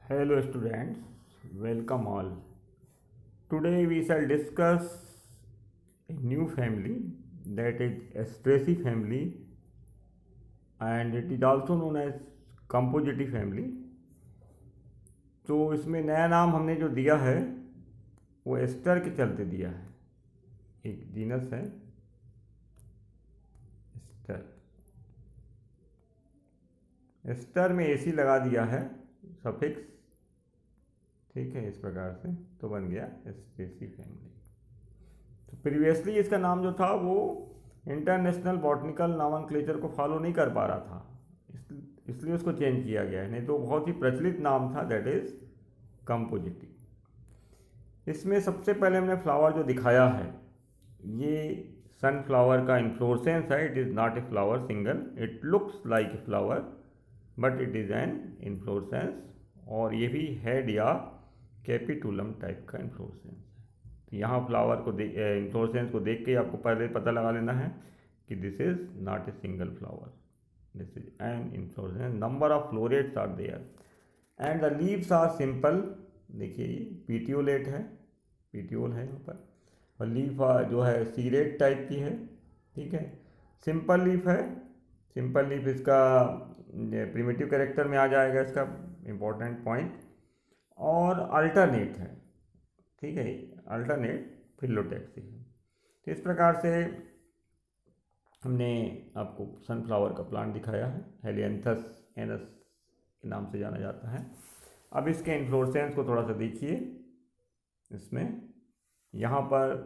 Hello students, welcome all. Today we shall discuss a new family, that is Astraceae family, and it is also known as Compositae family. तो इसमें नया नाम हमने जो दिया है वो एस्टर के चलते दिया है। एक जीनस है एस्टर। एस्टर में एसी लगा दिया है सफिक्स, ठीक है, इस प्रकार से तो बन गया एस्ट्रेसी फैमिली। तो प्रीवियसली इसका नाम जो था वो इंटरनेशनल बॉटनिकल नॉमेनक्लेचर को फॉलो नहीं कर पा रहा था, इसलिए उसको चेंज किया गया है, नहीं तो बहुत ही प्रचलित नाम था, दैट इज कंपोजिटी। इसमें सबसे पहले हमने फ्लावर जो दिखाया है ये सनफ्लावर का इन्फ्लोरेसेंस है। It is not a flower single, it looks like a flower but it is an inflorescence, और ये भी हेड या कैपिटुलम टाइप का इन्फ्लोरेसेंस है। तो यहाँ फ्लावर को इन्फ्लोरेसेंस को देख के आपको पहले पता लगा लेना है कि this is not a single flower, this is an inflorescence. Number of florets are there and the leaves are simple. देखिए ये पीटियोलेट है, पीटियोल है यहाँ पर, और लीफ जो है सीरेट टाइप की है, ठीक है। सिंपल लीफ है, सिंपल लीफ इसका प्रिमिटिव कैरेक्टर में आ जाएगा, इसका इम्पोर्टेंट पॉइंट। और अल्टरनेट है, ठीक है, अल्टरनेट फिलोटैक्सी है। तो इस प्रकार से हमने आपको सनफ्लावर का प्लांट दिखाया है, हेलियंथस एनस के नाम से जाना जाता है। अब इसके इन्फ्लोरेसेंस को थोड़ा सा देखिए। इसमें यहाँ पर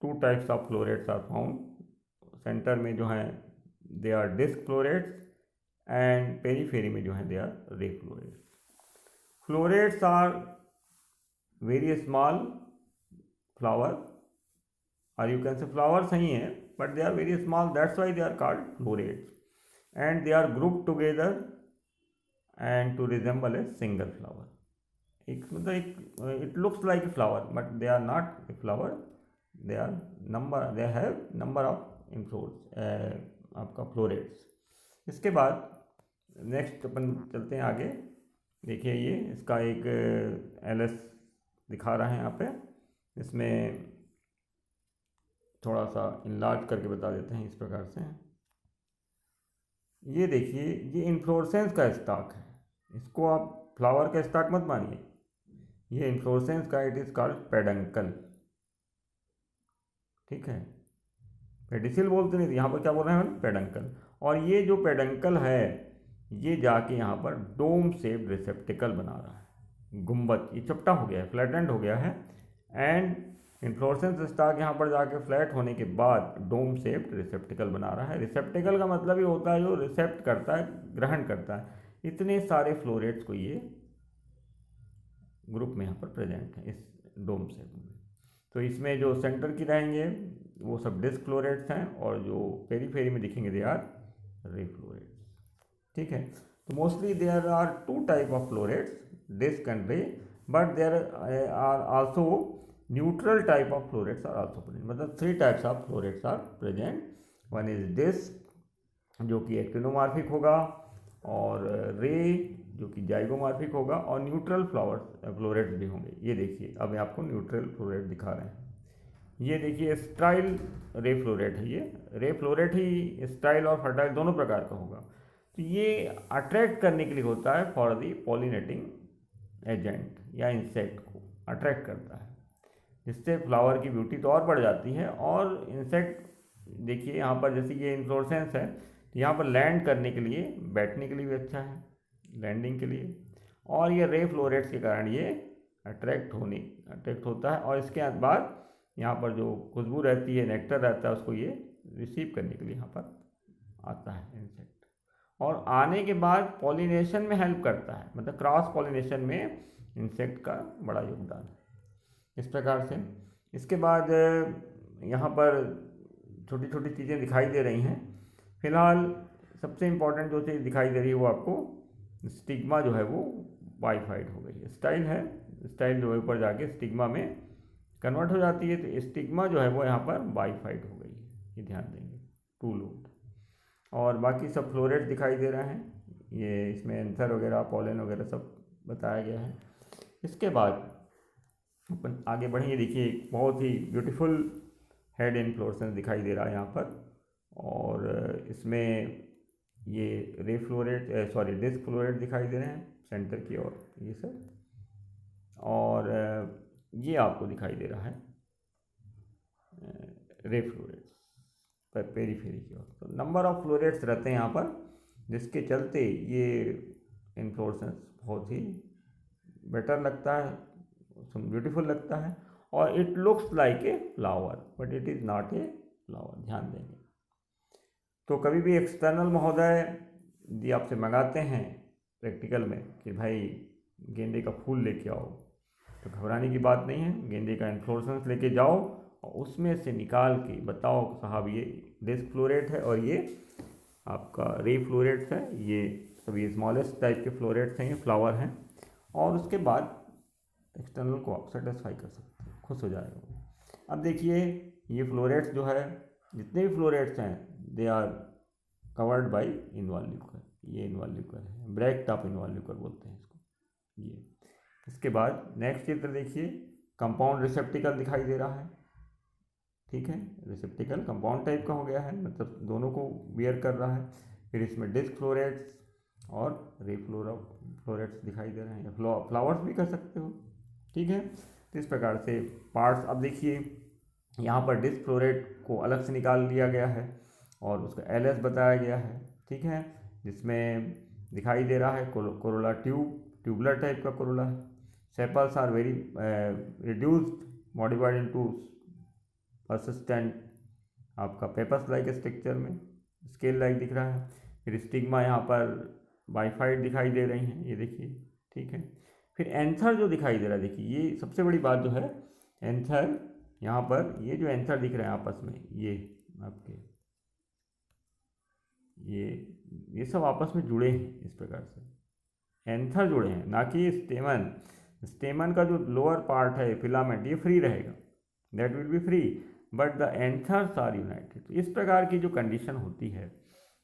2 types of florets are found. Centre में जो है they are disc florets and periphery में जो है they are ray florets. Florets are very small flower, और यू कैन से फ्लावर्स नहीं है but they are very small, that's why they are called florets and they are grouped together and to resemble a single flower. एक मतलब एक it looks like a flower but they are not a flower, they are number, they have number of इन्फ्लोर्स आपका florets. इसके बाद next अपन चलते हैं आगे। देखिए ये इसका एक एलएस दिखा रहा है यहाँ पे, इसमें थोड़ा सा इनलार्ज करके बता देते हैं इस प्रकार से। ये देखिए ये इन्फ्लोरेसेंस का स्टॉक है, इसको आप फ्लावर का स्टॉक मत मानिए, ये इन्फ्लोरेसेंस का, इट इज़ कॉल्ड पेडंकल, ठीक है। पेडिसिल बोलते नहीं, यहाँ पर क्या बोल रहे हैं हम, पेडंकल। और ये जो पेडंकल है ये जाके यहाँ पर डोम शेप्ड रिसेप्टिकल बना रहा है, गुंबद, ये चपटा हो गया है, फ्लैटेंड हो गया है, एंड इन्फ्लोरेसेंस स्टॉक यहाँ पर जाके फ्लैट होने के बाद डोम शेप्ड रिसेप्टिकल बना रहा है। रिसेप्टिकल का मतलब ये होता है जो रिसेप्ट करता है, ग्रहण करता है। इतने सारे फ्लोरेट्स को ये ग्रुप में यहाँ पर प्रेजेंट है इस डोम शेप में। तो इसमें जो सेंटर की रहेंगे वो सब डिस्क फ्लोरेट्स हैं, और जो पेरीफेरी में दिखेंगे दे आर रे फ्लोरेट्स, ठीक है। तो mostly there are 2 type of florets, disc and ray, but there are also neutral type of florets are also present, मतलब 3 types of florets are present. One is disc जो कि actinomorphic होगा, और रे जो कि जाइगोमॉर्फिक होगा, और न्यूट्रल फ्लोरेट्स भी होंगे। ये देखिए अब मैं आपको न्यूट्रल फ्लोरेट दिखा रहे हैं। ये देखिए स्टाइल रे फ्लोरेट है, ये रे फ्लोरेट ही स्टाइल और फर्टाइल दोनों प्रकार का होगा। तो ये अट्रैक्ट करने के लिए होता है फॉर दी पॉलिनेटिंग एजेंट, या इंसेक्ट को अट्रैक्ट करता है, जिससे फ्लावर की ब्यूटी तो और बढ़ जाती है। और इंसेक्ट देखिए यहाँ पर जैसे ये इन्फ्लोरेसेंस है, तो यहाँ पर लैंड करने के लिए, बैठने के लिए भी अच्छा है, लैंडिंग के लिए। और ये रे फ्लोरेट्स के कारण ये अट्रैक्ट होता है, और इसके बाद यहाँ पर जो खुशबू रहती है, नेक्टर रहता है, उसको ये रिसीव करने के लिए यहाँ पर आता है इंसेक्ट, और आने के बाद पॉलिनेशन में हेल्प करता है, मतलब क्रॉस पॉलिनेशन में इंसेक्ट का बड़ा योगदान है, इस प्रकार से। इसके बाद यहाँ पर छोटी छोटी चीज़ें दिखाई दे रही हैं। फिलहाल सबसे इम्पोर्टेंट जो चीज़ दिखाई दे रही है वो आपको स्टिग्मा जो है वो बाइफाइड हो गई है। स्टाइल है, स्टाइल जो है ऊपर जाके स्टिग्मा में कन्वर्ट हो जाती है, तो स्टिग्मा जो है वो यहाँ पर बाइफाइड हो गई है, ये ध्यान देंगे, 2 लोब। और बाकी सब फ्लोरेट दिखाई दे रहे हैं, ये इसमें एंथर वगैरह, पॉलन वगैरह सब बताया गया है। इसके बाद अपन आगे बढ़ेंगे। देखिए बहुत ही ब्यूटीफुल हेड इन्फ्लोरेसेंस दिखाई दे रहा है यहाँ पर, और इसमें ये रे फ्लोरेट सॉरी डिस्क फ्लोरेट दिखाई दे रहे हैं सेंटर की ओर, ये सब, और ये आपको दिखाई दे रहा है रे फ्लोरेट्स पर पेरीफेरी की ओर। तो नंबर ऑफ फ्लोरेट्स रहते हैं यहाँ पर, जिसके चलते ये इन्फ्लोरेसेंस बहुत ही बेटर लगता है, ब्यूटीफुल लगता है, और it looks like a flower but it is not a flower, ध्यान देंगे। तो कभी भी एक्सटर्नल महोदय यदि आपसे मंगाते हैं प्रैक्टिकल में कि भाई गेंदे का फूल लेके आओ, तो घबराने की बात नहीं है, गेंदे का इन्फ्लोरेसेंस लेके जाओ और उसमें से निकाल के बताओ साहब ये डिस्क फ्लोरेट है और ये आपका रे फ्लोरेट्स है, ये सभी स्मॉलेस्ट टाइप के फ्लोरेट्स हैं, ये फ्लावर हैं, और उसके बाद एक्सटर्नल को आप सेटिस्फाई कर सकते हैं, खुश हो जाएगा वो। अब देखिए ये फ्लोरेट्स जो है, जितने भी फ्लोरेट्स हैं दे आर कवर्ड बाय इन्वॉल्यूकर, ये इन्वॉल्यूकर है, ब्रैक्ट ऑफ इन्वॉल्यूकर बोलते हैं इसको ये। इसके बाद नेक्स्ट चित्र देखिए, कंपाउंड रिसेप्टिकल दिखाई दे रहा है, ठीक है, रिसेप्टिकल कंपाउंड टाइप का हो गया है, मतलब दोनों को बियर कर रहा है। फिर इसमें डिस्क फ्लोरेट्स और रे फ्लोरेट्स दिखाई दे रहे हैं, या फ्लावर्स भी कर सकते हो, ठीक है। तो इस प्रकार से पार्ट्स, अब देखिए यहाँ पर डिस्क फ्लोरेट को अलग से निकाल लिया गया है और उसका एलएस बताया गया है, ठीक है, जिसमें दिखाई दे रहा है कोरोला ट्यूबुलर टाइप का कोरोला है। Sepals are very reduced modified into persistent आपका पेपर्स लाइक स्ट्रक्चर में, स्केल लाइक दिख रहा है। फिर स्टिग्मा यहाँ पर बाइफाइड दिखाई दे रही हैं, ये देखिए, ठीक है। फिर एंथर जो दिखाई दे रहा है, देखिए ये सबसे बड़ी बात जो है, एंथर यहाँ पर ये जो एंथर दिख रहे हैं आपस में, ये आपके ये सब आपस में जुड़े हैं, इस प्रकार से एंथर जुड़े हैं, ना कि स्टेमन। स्टेमन का जो लोअर पार्ट है फिलामेंट, ये फ्री रहेगा, that will be free, but the anthers are united. इस प्रकार की जो कंडीशन होती है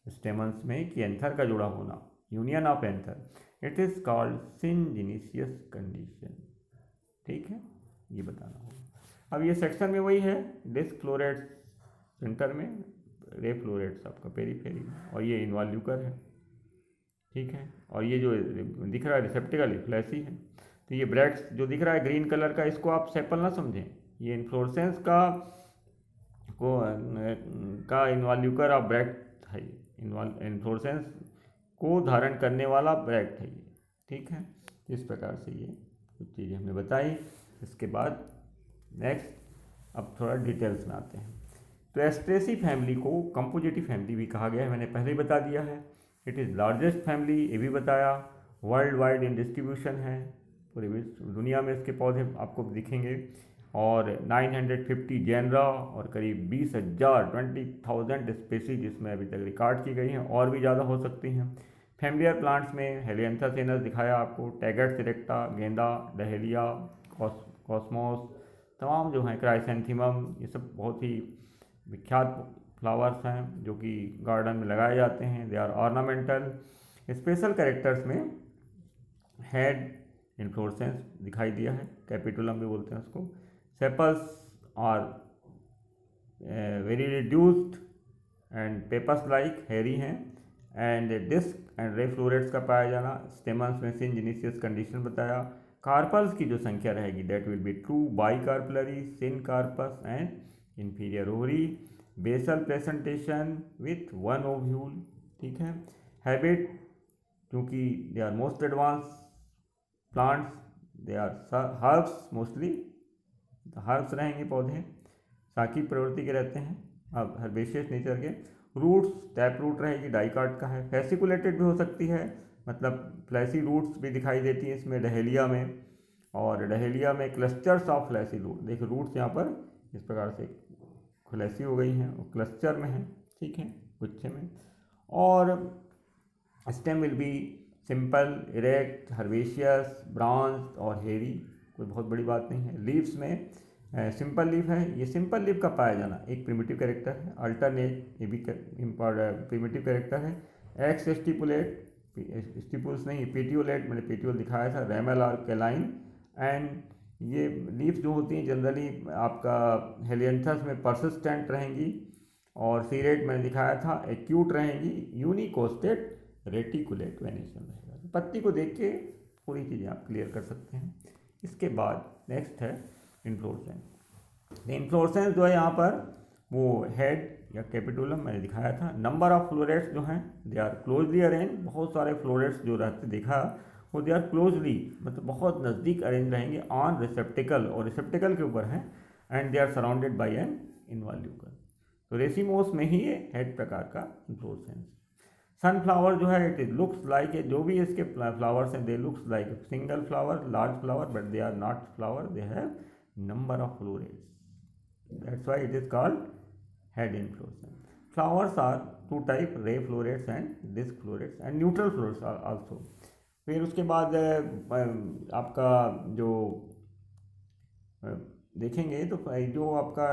स्टेमन्स में कि एंथर का जुड़ा होना, union of anther, it is called syngenesious condition, ठीक है, ये बताना होगा। अब ये सेक्शन में वही है, डिस्क फ्लोरेट्स सेंटर में, रे फ्लोरेट्स आपका पेरीफेरी में, और ये इन्वॉल्यूकर है, ठीक है, और ये जो दिख रहा है रिसेप्टिकल फ्लैसी है। तो ये ब्रैक्ट्स जो दिख रहा है ग्रीन कलर का, इसको आप सेपल ना समझें, ये इन्फ्लोरेसेंस का इन्वॉल्यूकर ऑफ ब्रैक्ट है, इन्फ्लोरेसेंस को धारण करने वाला ब्रैक्ट है ये, ठीक है। इस प्रकार से ये कुछ चीज़ें हमने बताई। इसके बाद नेक्स्ट अब थोड़ा डिटेल्स में आते हैं। तो एस्ट्रेसी फैमिली को कंपोजिटिव फैमिली भी कहा गया है, मैंने पहले ही बता दिया है। इट इज़ लार्जेस्ट फैमिली, ये भी बताया, वर्ल्ड वाइड इन डिस्ट्रीब्यूशन है, पूरी दुनिया में इसके पौधे आपको दिखेंगे, और 950 जेनरा और करीब 20,000 स्पेसीज इसमें अभी तक रिकॉर्ड की गई हैं, और भी ज़्यादा हो सकती हैं। फैमिलियर प्लांट्स में हेलियंथस एनस दिखाया आपको, टैगेट सिरेक्टा, गेंदा, डहेलिया, कॉस्मोस, तमाम जो हैं, क्राइसेंथेमम, ये सब बहुत ही विख्यात फ्लावर्स हैं जो कि गार्डन में लगाए जाते हैं, they are ornamental. Special characters में हेड इन्फ्लोरेसेंस दिखाई दिया है, कैपिटुलम भी बोलते हैं उसको। Sepals are very reduced and papers like, hairy हैं, and disc and ray florets का पाया जाना। स्टेमन्स में सिनजीनियस कंडीशन बताया। कार्पल्स की जो संख्या रहेगी that will be 2 bicarpellary, syncarpous and inferior ovary. Basal presentation with 1 ovule, ठीक है। हैबिट, क्योंकि they are most advance plants, they are herbs, mostly herbs रहेंगे पौधे, शाकी प्रवृत्ति के रहते हैं, अब हर्बेशियस नेचर के। रूट्स, टैप रूट रहेगी, डाइकाट का है। फैसिकुलेटेड भी हो सकती है, मतलब फ्लैसी रूट्स भी दिखाई देती हैं इसमें डहेलिया में, और डहेलिया में क्लस्टर्स ऑफ फ्लैसी रूट, देखिए रूट्स यहाँ पर इस प्रकार से फ्लैसी हो गई हैं और क्लस्टर में हैं, ठीक है, गुच्छे में। और stem will be simple, erect, herbaceous, branch और हेरी, कोई बहुत बड़ी बात नहीं है। लीव्स में सिंपल लीफ है, ये सिंपल लीफ का पाया जाना एक प्रिमिटिव कैरेक्टर है। अल्टरनेट, ये भी प्रिमिटिव कैरेक्टर है। एक्स स्टिपुलेट, स्टिपुल्स नहीं, पेटियोलेट, मैंने पेटियोल दिखाया था, रेमल और कैलाइन। एंड ये लीव्स जो होती हैं जनरली आपका हेलियंथस में परसिस्टेंट रहेंगी, और सीरेट मैंने दिखाया था एक्यूट रहेंगी, यूनिकोस्टेट रेटिकुलेट वेनेशन रहेगा। तो पत्ती को देख के पूरी चीज़ें आप क्लियर कर सकते हैं। इसके बाद नेक्स्ट है इन्फ्लोरेसेंस। इन्फ्लोरेसेंस जो है यहाँ पर वो हेड या कैपिटुलम मैंने दिखाया था। नंबर ऑफ फ्लोरेट्स जो हैं दे आर क्लोजली अरेंज, बहुत सारे फ्लोरेट्स जो रहते देखा वो दे आर क्लोजली मतलब बहुत नज़दीक अरेंज रहेंगे ऑन रिसेप्टिकल, और रिसेप्टिकल के ऊपर हैं, and they are surrounded by an involucre. तो रेसिमोस में ही ये हेड प्रकार का इन्फ्लोरेसेंस। सनफ्लावर जो है इट इज लुक्स लाइक, जो भी इसके फ्लावर्स हैं they looks like single flower, large flower, but they are not flower, they have number of florets, that's why it is called head inflorescence. Flowers are two type, ray florets and disc florets and neutral florets are also. फिर उसके बाद आपका जो देखेंगे तो जो आपका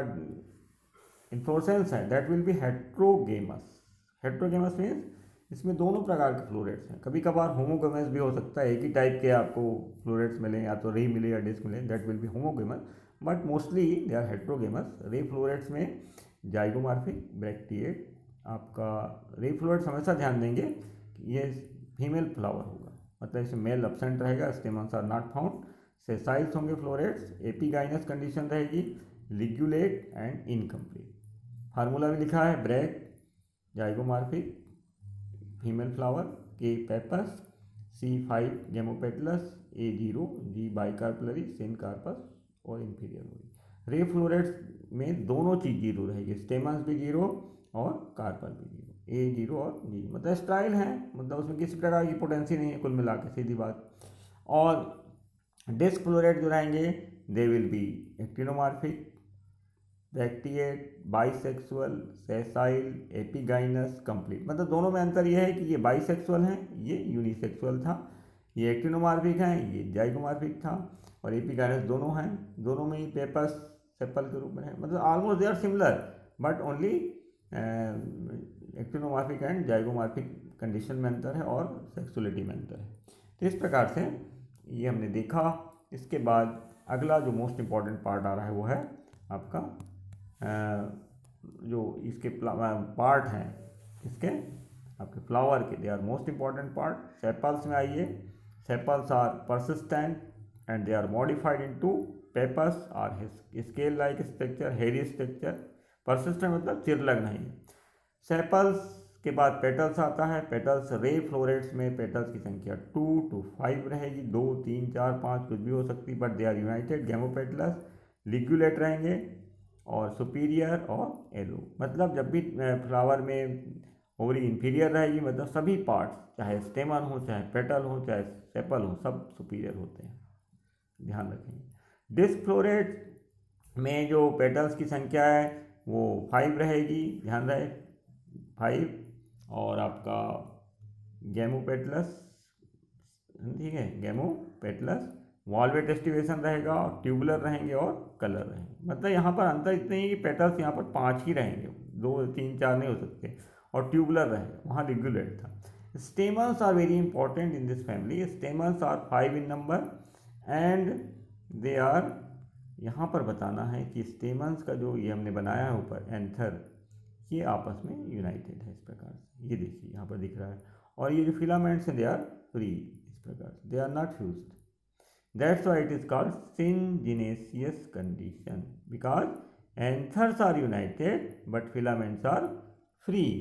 inflorescence है दैट विल बी हेट्रोगेमस। हेट्रोगेमस मीन्स इसमें दोनों प्रकार के फ्लोरेट्स हैं। कभी कभार होमोगेमस भी हो सकता है, एक ही टाइप के आपको फ्लोरेट्स मिले, या तो रे मिले या डिस्क मिले, that will be homogamous, but mostly they are heterogamous. Ray florets में जाइगोमॉर्फिक, ब्रैक्टिएट। आपका रे फ्लोरेट्स हमेशा ध्यान देंगे कि ये फीमेल फ्लावर होगा, मतलब इसमें मेल एब्सेंट रहेगा, स्टेमन्स आर नॉट फाउंड। सेसाइल्स होंगे फ्लोरेट्स, एपिगाइनस कंडीशन रहेगी, लिग्यूलेट एंड इनकम्प्लीट। फार्मूला भी लिखा है, ब्रैक जाइगोमॉर्फिक फीमेल फ्लावर, के पेपस, C5 गेमोपेटलस, A0 जी बाइकार्पलरी, सिन कार्पस और इंफीरियर होगी। रे फ्लोरेट्स में दोनों चीज़ जीरो रहेगी, स्टेमन्स भी जीरो और कार्पल भी जीरो, A0 और जी, मतलब स्टाइल है, मतलब उसमें किसी प्रकार की पोटेंसी नहीं है कुल मिला के, सीधी बात। और डिस्क फ्लोरेट जो रहेंगे they will be actinomorphic, bracteate, bisexual, sessile, epigynous, complete. मतलब दोनों में अंतर यह है कि ये बाइसेक्सुअल हैं, ये यूनिसेक्सुअल था, ये एक्टिनोमॉर्फिक हैं, ये जाइगोमॉर्फिक था, और एपिगाइनस दोनों हैं, दोनों में ही पेपस सेपल के रूप में है। मतलब almost they are similar, but only actinomorphic and zygomorphic condition में अंतर है और सेक्सुअलिटी में अंतर है। तो इस प्रकार से ये हमने देखा। इसके बाद अगला जो मोस्ट इम्पॉर्टेंट पार्ट आ रहा है वो है आपका जो इसके पार्ट हैं इसके आपके फ्लावर के, they are most important part. Sepals में आइए, sepals are persistent and they are modified into pappus are scale like structure, hairy structure. Persistent मतलब चिरलग नहीं। सेपल्स के बाद पेटल्स आता है। पेटल्स रे फ्लोरेट्स में पेटल्स की संख्या 2 to 5 रहेगी, 2, 3, 4, 5 कुछ भी हो सकती, but they are United gamopetalous, लिग्यूलेट रहेंगे और सुपीरियर और एलो। मतलब जब भी फ्लावर में ओवरी इंफीरियर रहेगी, मतलब सभी पार्ट्स चाहे स्टेमन हो, चाहे पेटल हो, चाहे सेपल हो, सब सुपीरियर होते हैं, ध्यान रखेंगे। डिस्क फ्लोरेट में जो पेटल्स की संख्या है वो 5 रहेगी, ध्यान रहे 5, और आपका गेमोपेटलस, ठीक है, गेमोपेटलस वॉल्वेट एस्टिवेशन रहेगा, और ट्यूबुलर रहेंगे और कलर रहेंगे। मतलब यहाँ पर अंतर इतने ही कि पेटल्स यहाँ पर 5 ही रहेंगे, 2, 3, 4 नहीं हो सकते, और ट्यूबुलर रहेगा, वहाँ लिग्यूलेट था। Stamens are very important in this family. Stamens are 5 in number and they are, यहाँ पर बताना है कि स्टेमन्स का जो ये हमने बनाया है ऊपर एंथर, ये आपस में यूनाइटेड है इस प्रकार से, ये देखिए यहाँ पर दिख रहा है। और ये जो फिलामेंट्स हैं दे आर फ्री, इस प्रकार से they are not fused. That's why it is called syngenesis condition, because anthers are united but filaments are free,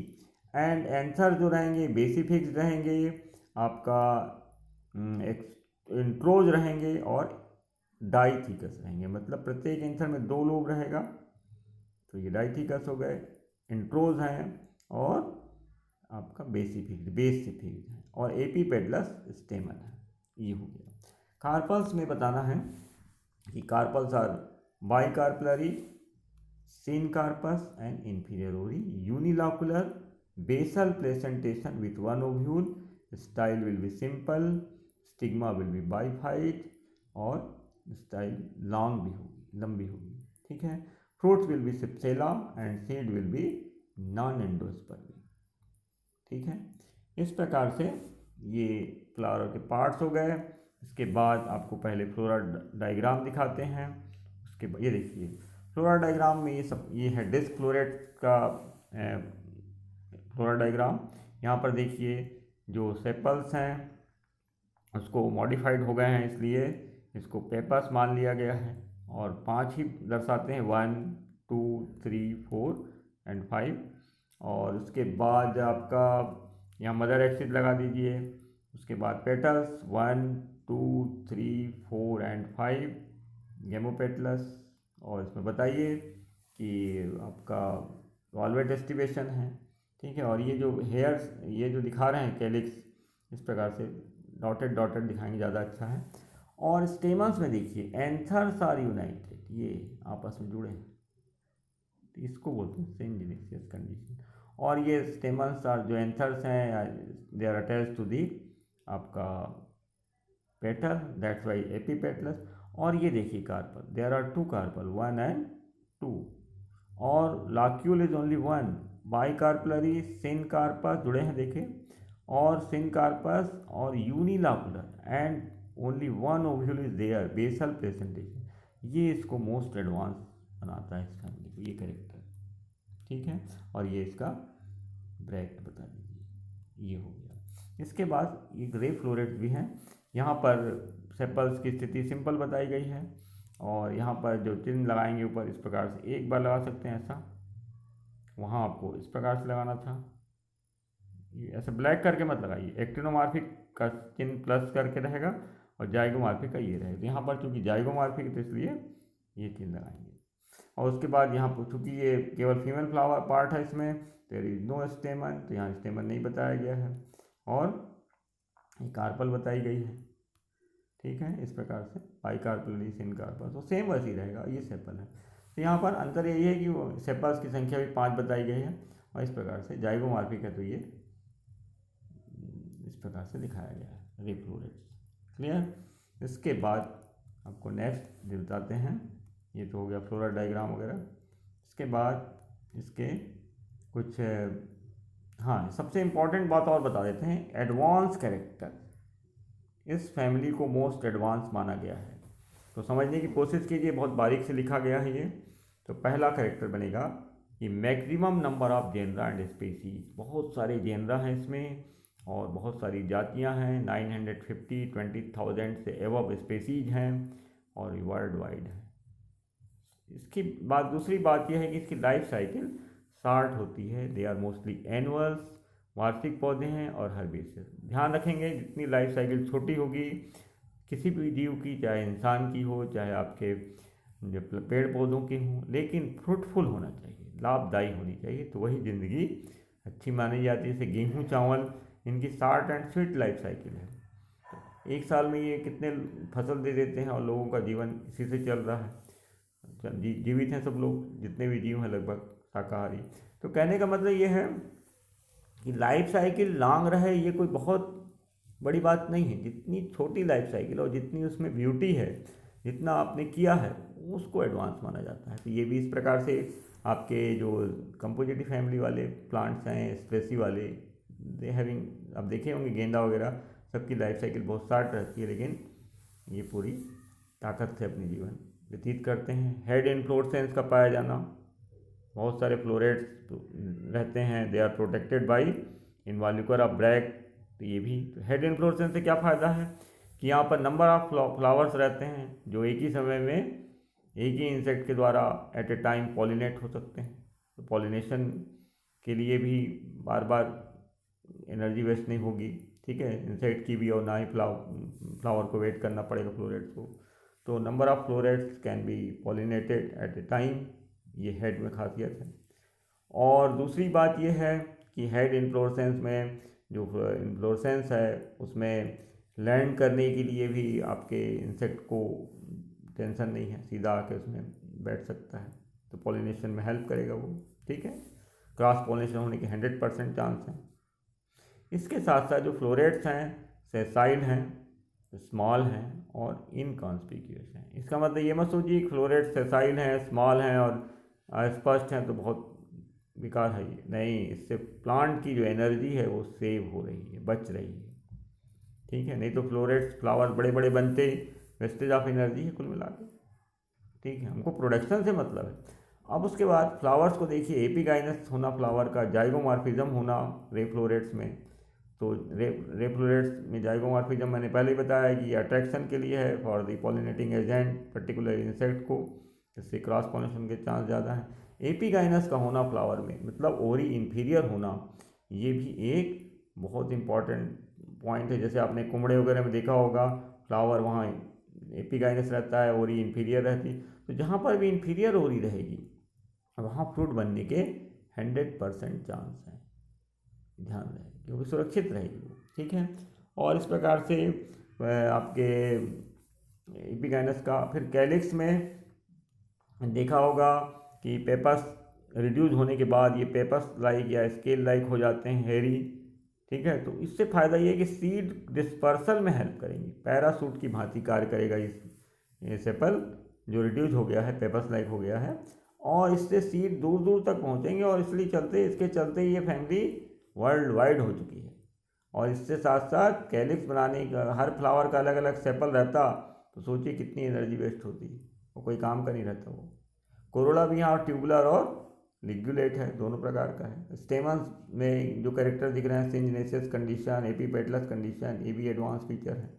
and anthers जो रहेंगे बेसिफिक्स रहेंगे, आपका इंट्रोज रहेंगे और डाइथिकस रहेंगे। मतलब प्रत्येक एंथर में 2 लोब रहेगा, तो ये डाइथिकस हो गए, इंट्रोज हैं और आपका बेसिफिक्स है, और एपीपेडलस स्टेमन है, ये हो गया। कार्पल्स में बताना है कि carpels are bicarpellary, syncarpous and inferior ovary, unilocular, basal placentation with 1 ovule, style will be simple, stigma will be bifid, और स्टाइल लॉन्ग भी होगी, लंबी होगी, ठीक है। Fruits will be cypsela and seed will be non endospermic, ठीक है। इस प्रकार से ये फ्लावर के पार्ट्स हो गए। इसके बाद आपको पहले फ्लोरा डायग्राम दिखाते हैं। उसके बाद ये देखिए फ्लोरा डायग्राम में ये है डिस्क फ्लोरेट का फ्लोरा डायग्राम। यहाँ पर देखिए जो सेपल्स हैं उसको मॉडिफाइड हो गए हैं, इसलिए इसको पेपर्स मान लिया गया है और 5 ही दर्शाते हैं, 1 2 3 4 एंड 5। और उसके बाद आपका यहाँ मदर एक्सिस लगा दीजिए। उसके बाद पेटल्स 1 2 3 4 एंड 5 गेमोपेटलस। और इसमें बताइए कि आपका वॉल्वेट एस्टिवेशन है, ठीक है। और ये जो हेयर्स ये जो दिखा रहे हैं कैलिक्स, इस प्रकार से डॉटेड डॉटेड दिखाएंगे ज़्यादा अच्छा है। और स्टेमन्स में देखिए एंथर्स आर यूनाइटेड, ये आपस में जुड़े हैं, तो इसको बोलते हैं सिंजीनियस कंडीशन। और ये स्टेमन्स आर जो एंथर्स हैं they are attached to the आपका पेटल, दैट्स वाई एपीपेटलस। और ये देखिए carpel, there are 2 carpel 1 and 2। और locule is only 1। Bicarpellary syncarpous जुड़े हैं देखें, और सिनकार्पस और unilocular and only 1 ovule is there basal presentation. ये इसको मोस्ट एडवांस बनाता है इस फैमिली को, ये करेक्टर, ठीक है। और ये इसका ब्रैकेट बता दीजिए, ये हो गया। इसके बाद ये ग्रे फ्लोरेट्स भी हैं। यहाँ पर सेपल्स की स्थिति सिंपल बताई गई है, और यहाँ पर जो चिन्ह लगाएंगे ऊपर इस प्रकार से एक बार लगा सकते हैं ऐसा, वहाँ आपको इस प्रकार से लगाना था, ये ऐसे ब्लैक करके मत लगाइए। एक्टिनोमॉर्फिक का चिन्ह प्लस करके रहेगा और जाइगोमॉर्फिक का ये रहेगा। तो यहाँ पर चूंकि जाइगोमॉर्फिक है तो इसलिए ये चिन्ह लगाएंगे। और उसके बाद यहाँ पर चूँकि ये केवल फीमेल फ्लावर पार्ट है इसमें, देयर इज नो स्टेमन, तो यहाँ स्टेमन नहीं बताया गया है। और ये कार्पल बताई गई है, ठीक है। इस प्रकार से बाइकार्पल सिनकार्पस, तो सेम वैसे ही रहेगा, ये सेपल है। तो यहाँ पर अंतर यही है कि वो सेपल्स की संख्या भी 5 बताई गई है, और इस प्रकार से जाइगोमॉर्फिक है तो ये इस प्रकार से दिखाया गया है रिफ्लोरेट्स, क्लियर। इसके बाद आपको नेक्स्ट बताते हैं, ये तो हो गया फ्लोरा डायग्राम वगैरह। इसके बाद इसके कुछ हाँ सबसे इम्पॉर्टेंट बात और बता देते हैं, एडवांस कैरेक्टर। इस फैमिली को मोस्ट एडवांस माना गया है, तो समझने की कोशिश कीजिए, बहुत बारीक से लिखा गया है ये। तो पहला कैरेक्टर बनेगा कि maximum number of genera and species, बहुत सारे जेनरा हैं इसमें और बहुत सारी जातियां हैं, 950 20,000 से एवब स्पीसीज हैं और वर्ल्ड वाइड है। इसकी बात दूसरी बात यह है कि इसकी लाइफ साइकिल शार्ट होती है, दे आर मोस्टली एनुअल्स, वार्षिक पौधे हैं और हर्बेसियस। ध्यान रखेंगे जितनी लाइफ साइकिल छोटी होगी किसी भी जीव की, चाहे इंसान की हो चाहे आपके जो पेड़ पौधों की हों, लेकिन फ्रूटफुल होना चाहिए, लाभदायी होनी चाहिए, तो वही ज़िंदगी अच्छी मानी जाती है। जैसे गेहूँ चावल, इनकी short and sweet life cycle है, तो एक साल में ये कितने फसल दे देते हैं और लोगों का जीवन इसी से चल रहा है, जीवित हैं सब लोग, जितने भी जीव हैं लगभग शाकाहारी। तो कहने का मतलब ये है कि लाइफ साइकिल लॉन्ग रहे ये कोई बहुत बड़ी बात नहीं है। जितनी छोटी लाइफ साइकिल और जितनी उसमें ब्यूटी है, जितना आपने किया है, उसको एडवांस माना जाता है। तो ये भी इस प्रकार से आपके जो कंपोजिटिव फैमिली वाले प्लांट्स हैं, स्ट्रेसी वाले, दे हैविंग, अब देखे होंगे गेंदा वगैरह, सबकी लाइफ साइकिल बहुत शॉर्ट रहती है, लेकिन ये पूरी ताकत से अपनी जीवन व्यतीत करते हैं। हेड इन्फ्लोरेसेंस का पाया जाना, बहुत सारे फ्लोरेट्स रहते हैं, they are protected by involucre of bract. तो ये भी हेड इन्फ्लोरेसेंस से क्या फ़ायदा है कि यहाँ पर नंबर ऑफ फ्लावर्स रहते हैं जो एक ही समय में एक ही इंसेक्ट के द्वारा एट ए टाइम पॉलिनेट हो सकते हैं। तो पॉलिनेशन के लिए भी बार बार एनर्जी वेस्ट नहीं होगी, ठीक है, इंसेक्ट की भी, और ना ही फ्लावर को वेट करना पड़ेगा फ्लोरेट्स को। तो number of florets can be pollinated at a time, ये हेड में खासियत है। और दूसरी बात ये है कि हेड इन्फ्लोरेसेंस में जो इन्फ्लोरेसेंस है उसमें लैंड करने के लिए भी आपके इंसेक्ट को टेंशन नहीं है, सीधा आके उसमें बैठ सकता है, तो पॉलिनेशन में हेल्प करेगा वो, ठीक है। क्रॉस पॉलिनेशन होने के 100% चांस हैं। इसके साथ साथ जो फ्लोरेट्स हैं सेसाइल हैं, स्मॉल हैं और इनकॉन्स्पिक्यूअस हैं। इसका मतलब ये मत सोचिए कि फ्लोरेट्स सेसाइल हैं, स्मॉल हैं और अस्पष्ट हैं तो बहुत बेकार है ये, नहीं, इससे प्लांट की जो एनर्जी है वो सेव हो रही है, बच रही है। ठीक है, नहीं तो फ्लोरेट्स फ्लावर बड़े बड़े बनते, वेस्टेज ऑफ एनर्जी है कुल मिला के। ठीक है, हमको प्रोडक्शन से मतलब है। अब उसके बाद फ्लावर्स को देखिए, एपिगाइनस होना फ्लावर का, जाइगोमॉर्फिज्म होना रे फ्लोरेट्स में। तो रे फ्लोरेट्स में जाइगोमॉर्फिज्म मैंने पहले ही बताया कि ये अट्रैक्शन के लिए है for the pollinating agent particular insect को, इससे क्रॉस पॉलिनेशन के चांस ज़्यादा हैं। एपिगाइनस का होना फ्लावर में मतलब ओरी इन्फीरियर होना, ये भी एक बहुत इंपॉर्टेंट पॉइंट है। जैसे आपने कुमड़े वगैरह में देखा होगा, फ्लावर वहाँ एपिगाइनस रहता है, ओरी इन्फीरियर रहती। तो जहाँ पर भी इन्फीरियर ओरी रहेगी वहाँ फ्रूट बनने के 100% चांस हैं, ध्यान रहे, क्योंकि सुरक्षित रहेगी वो। ठीक है, और इस प्रकार से आपके एपिगाइनस का फिर कैलिक्स में देखा होगा कि पेपस रिड्यूस होने के बाद ये पेपस लाइक या स्केल लाइक हो जाते हैं, हेरी। ठीक है, तो इससे फ़ायदा ये है कि सीड डिस्पर्सल में हेल्प करेंगे, पैरासूट की भांति कार्य करेगा ये सेपल जो रिड्यूस हो गया है, पेपस लाइक हो गया है, और इससे सीड दूर दूर तक पहुंचेंगे, और इसके चलते ये फैमिली वर्ल्ड वाइड हो चुकी है। और इससे साथ साथ कैलिक्स बनाने का, हर फ्लावर का अलग अलग सेपल रहता, तो सोचिए कितनी एनर्जी वेस्ट होती, वो कोई काम का नहीं रहता वो। कोरोला भी यहाँ ट्यूबुलर और लिग्युलेट है, दोनों प्रकार का है। स्टेमन्स में जो कैरेक्टर दिख रहे हैं, सिंजनेसियस कंडीशन, एपीपेटलस कंडीशन, ये भी एडवांस फीचर है।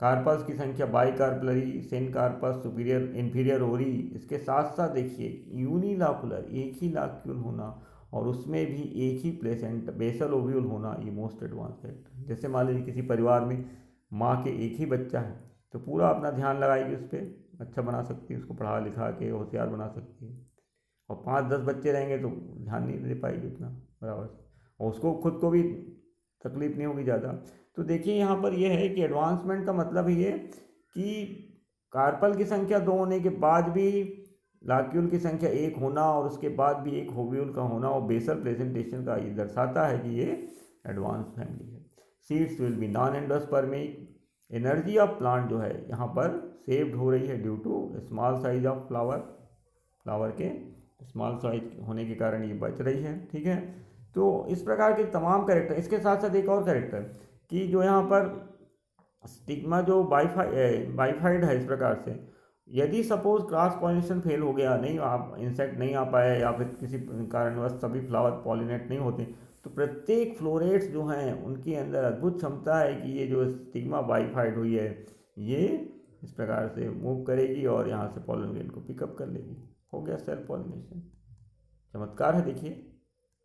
कार्पस की संख्या bicarpellary, syncarpous, superior inferior ovary. इसके साथ साथ देखिए यूनिलाकुलर, एक ही लाक्यूल होना, और उसमें भी एक ही प्लेसेंट बेसल ओव्यूल होना, ये मोस्ट एडवांस है। जैसे मान लीजिए किसी परिवार में माँ के एक ही बच्चा है, तो पूरा अपना ध्यान लगाएगी उस पर, अच्छा बना सकती है, उसको पढ़ा लिखा के होशियार बना सकती है। और 5-10 बच्चे रहेंगे तो ध्यान नहीं दे पाएगी उतना बराबर, और उसको खुद को भी तकलीफ नहीं होगी ज़्यादा। तो देखिए यहाँ पर यह है कि एडवांसमेंट का मतलब ये कि कार्पल की संख्या 2 होने के बाद भी लाक्यूल की संख्या 1 होना, और उसके बाद भी एक होव्यूल का होना, और बेसल प्रेजेंटेशन का ये दर्शाता है कि ये एडवांस फैमिली है। Seeds will be non endospermic. Energy of plant जो है यहाँ पर सेव्ड हो रही है due to small size of flower के स्मॉल साइज होने के कारण ये बच रही है। ठीक है, तो इस प्रकार के तमाम कैरेक्टर, इसके साथ साथ एक और कैरेक्टर कि जो यहाँ पर स्टिग्मा जो बाइफाइड है, इस प्रकार से यदि सपोज क्रॉस पॉलिनेशन फेल हो गया, नहीं आप इंसेक्ट नहीं आ पाए, या फिर किसी कारणवश सभी फ्लावर पॉलिनेट नहीं होते, तो प्रत्येक फ्लोरेट्स जो हैं उनके अंदर अद्भुत क्षमता है कि ये जो स्टिग्मा बाइफाइड हुई है, ये इस प्रकार से मूव करेगी और यहाँ से पॉलन ग्रेन को पिकअप कर लेगी। हो गया सेल्फ पॉलिनेशन, चमत्कार है देखिए।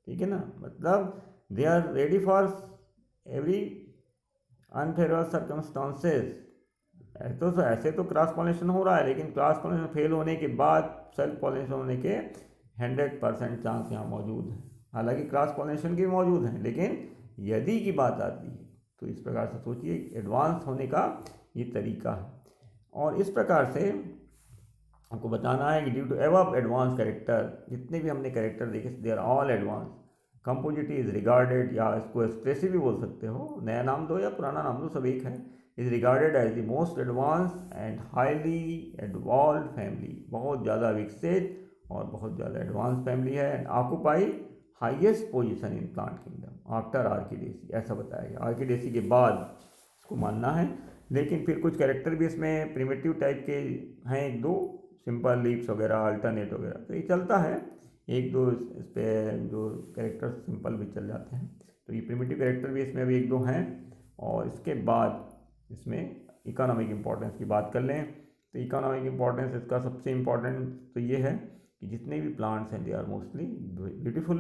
ठीक है ना, मतलब they are ready for every unfavourable circumstances. ऐसे तो क्रॉस पॉलिनेशन हो रहा है, लेकिन क्रॉस पॉलिनेशन फेल होने के बाद सेल्फ पॉलिनेशन होने के 100% चांस यहाँ मौजूद है। हालांकि क्रॉस पॉलिनेशन के भी मौजूद हैं, लेकिन यदि की बात आती है तो इस प्रकार से सोचिए एडवांस होने का ये तरीका है। और इस प्रकार से आपको बताना है कि due to above advance character, जितने भी हमने कैरेक्टर देखे they are all advance. Compositae is regarded, या इसको एक्सप्रेसिव भी बोल सकते हो, नया नाम दो या पुराना नाम दो, सब एक है। Is regarded as the most advance and highly एडवॉल्व फैमिली, बहुत ज़्यादा विकसित और बहुत ज़्यादा एडवांस फैमिली है। And occupy highest position in plant kingdom after Orchidaceae, ऐसा बताया गया। आर्किडेसी के बाद इसको मानना है, लेकिन फिर कुछ कैरेक्टर भी इसमें प्रिमिटिव टाइप के हैं, एक दो सिंपल लीप्स वगैरह, अल्टरनेट वगैरह, तो ये चलता है। एक दो इस पर जो कैरेक्टर सिंपल भी चल जाते हैं, तो ये प्रिमिटिव कैरेक्टर भी इसमें अभी एक दो हैं। और इसके बाद इसमें इकोनॉमिक इम्पोर्टेंस की बात कर लें, तो इकोनॉमिक इम्पोर्टेंस इसका सबसे इम्पोर्टेंट तो ये है कि जितने भी प्लांट्स हैं they are mostly beautiful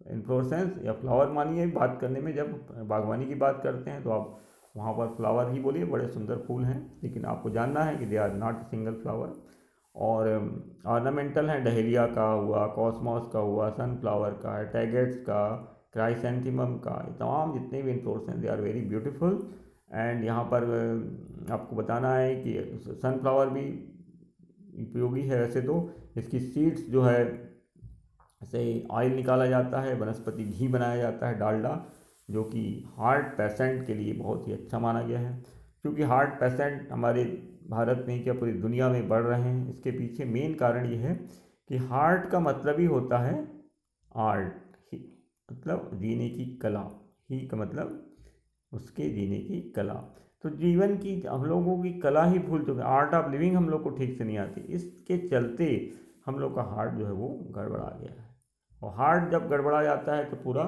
inflorescence या फ्लावर। मानिए बात करने में जब बागवानी की बात करते हैं तो आप वहाँ पर फ्लावर ही बोलिए, बड़े सुंदर फूल हैं, लेकिन आपको जानना है कि they are not single flower. और ऑर्नामेंटल हैं, डहेलिया का हुआ, कॉस्मॉस का हुआ, सनफ्लावर का, टैगेट्स का, क्राइसेंथेमम का, ये तमाम जितने भी inflorescence they are very beautiful. And यहाँ पर आपको बताना है कि सनफ्लावर भी उपयोगी है वैसे तो। इसकी सीड्स जो है से ऑयल निकाला जाता है, वनस्पति घी बनाया जाता है, डालडा, जो कि हार्ट पेशेंट के लिए बहुत ही अच्छा माना गया है। क्योंकि हार्ट पेशेंट हमारे भारत में क्या पूरी दुनिया में बढ़ रहे हैं, इसके पीछे मेन कारण ये है कि हार्ट का मतलब ही होता है आर्ट, ही मतलब जीने की कला, ही का मतलब उसके जीने की कला। तो जीवन की हम लोगों की कला ही भूल चुके, आर्ट ऑफ लिविंग हम लोग को ठीक से नहीं आती, इसके चलते हम लोग का हार्ट जो है वो गड़बड़ा गया है। और हार्ट जब गड़बड़ा जाता है तो पूरा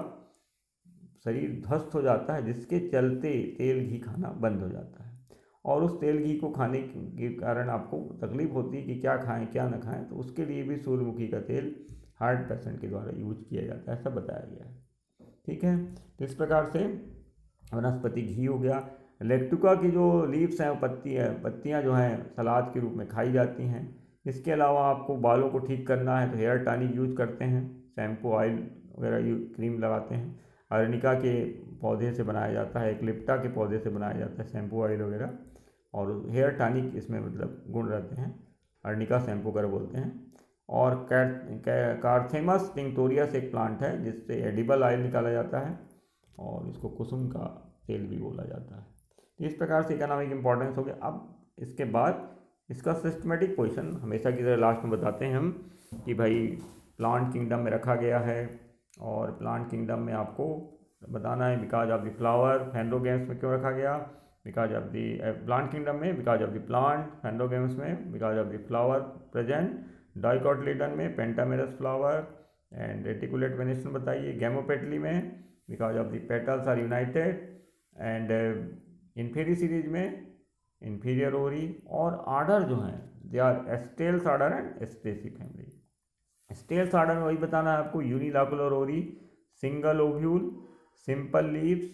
शरीर ध्वस्त हो जाता है, जिसके चलते तेल घी खाना बंद हो जाता है। और उस तेल घी को खाने के कारण आपको तकलीफ होती है कि क्या खाएं क्या ना खाएं, तो उसके लिए भी सूर्यमुखी का तेल हार्ट पेशेंट के द्वारा यूज किया जाता है, ऐसा बताया गया है। ठीक है, तो इस प्रकार से वनस्पति घी हो गया। लेक्टुका की जो लीव्स हैं, पत्तियाँ जो हैं सलाद के रूप में खाई जाती हैं। इसके अलावा आपको बालों को ठीक करना है तो हेयर टॉनिक यूज करते हैं, शैम्पू ऑयल वगैरह क्रीम लगाते हैं। अरनिका के पौधे से बनाया जाता है, एक्लिप्टा के पौधे से बनाया जाता है शैम्पू ऑयल वगैरह, और हेयर टॉनिक इसमें मतलब गुण रहते हैं, अरनिका शैम्पू वगैरह बोलते हैं। और कार्थेमस टिंक्टोरियस एक प्लांट है जिससे एडिबल ऑयल निकाला जाता है, और इसको कुसुम का तेल भी बोला जाता है। तो इस प्रकार से इकोनॉमिक इम्पोर्टेंस हो गया। अब इसके बाद इसका सिस्टमेटिक पोजीशन हमेशा की तरह लास्ट में बताते हैं हम कि भाई प्लांट किंगडम में रखा गया है, और प्लांट किंगडम में आपको बताना है because of the flower, phanerogams में क्यों रखा गया, because of the plant kingdom में because of the plant, phanerogams में because of the flower present, dicotyledon में pentamerous flower and reticulate venation बताइए, गैमोपेटली में because of the petals are united, and Inferae series में inferior ovary, और order जो हैं they are Asterales order and Asteraceae family. Asterales order में वही बताना है आपको, यूनिलॉकुलर ओरी, single ovule, simple leaves,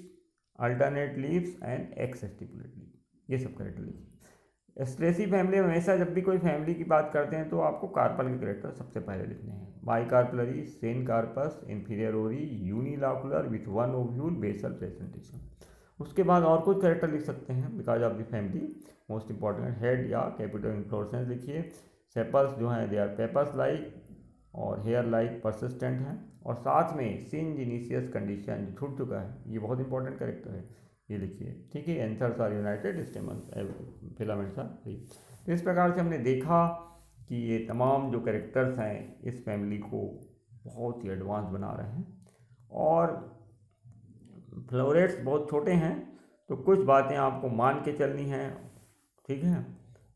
alternate leaves and x stipulate leave, ये सब करेक्टर लिखिए। स्ट्रेसी फैमिली में हमेशा जब भी कोई फैमिली की बात करते हैं तो आपको कार्पल के करेक्टर सबसे पहले लिखने हैं, bicarpellary, syncarpous, inferior ovary, unilocular with one ovule, basal presentation. उसके बाद और कुछ करेक्टर लिख सकते हैं because of the family, most important head या कैपिटल इन्फ्लोरेसेंस लिखिए। सेपल्स जो हैं दे आर पेपर्स लाइक, और हेयर लाइक परसिस्टेंट हैं, और साथ में सिंजिनिशियस कंडीशन जो छूट चुका है, ये बहुत इंपॉर्टेंट कैरेक्टर है, ये लिखिए। ठीक है, anthers are united, stamens filaments are free. तो इस प्रकार से हमने देखा कि ये तमाम जो कैरेक्टर्स हैं इस फैमिली को बहुत ही एडवांस बना रहे हैं, और फ्लोरेट्स बहुत छोटे हैं, तो कुछ बातें आपको मान के चलनी हैं, ठीक है,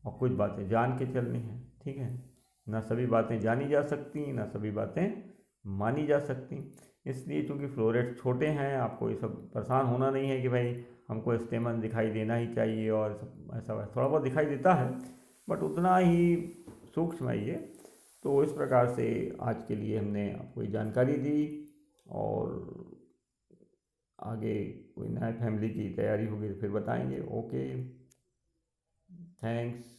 और कुछ बातें जान के चलनी हैं। ठीक है, ना सभी बातें जानी जा सकती, ना सभी बातें मानी जा सकती। इसलिए चूँकि फ्लोरेट्स छोटे हैं, आपको ये सब परेशान होना नहीं है कि भाई हमको स्टेमन दिखाई देना ही चाहिए, और सब ऐसा थोड़ा बहुत दिखाई देता है बट उतना ही सूक्ष्म है ये। तो इस प्रकार से आज के लिए हमने आपको ये जानकारी दी, और आगे कोई नया फैमिली की तैयारी होगी तो फिर बताएंगे। Okay, thanks.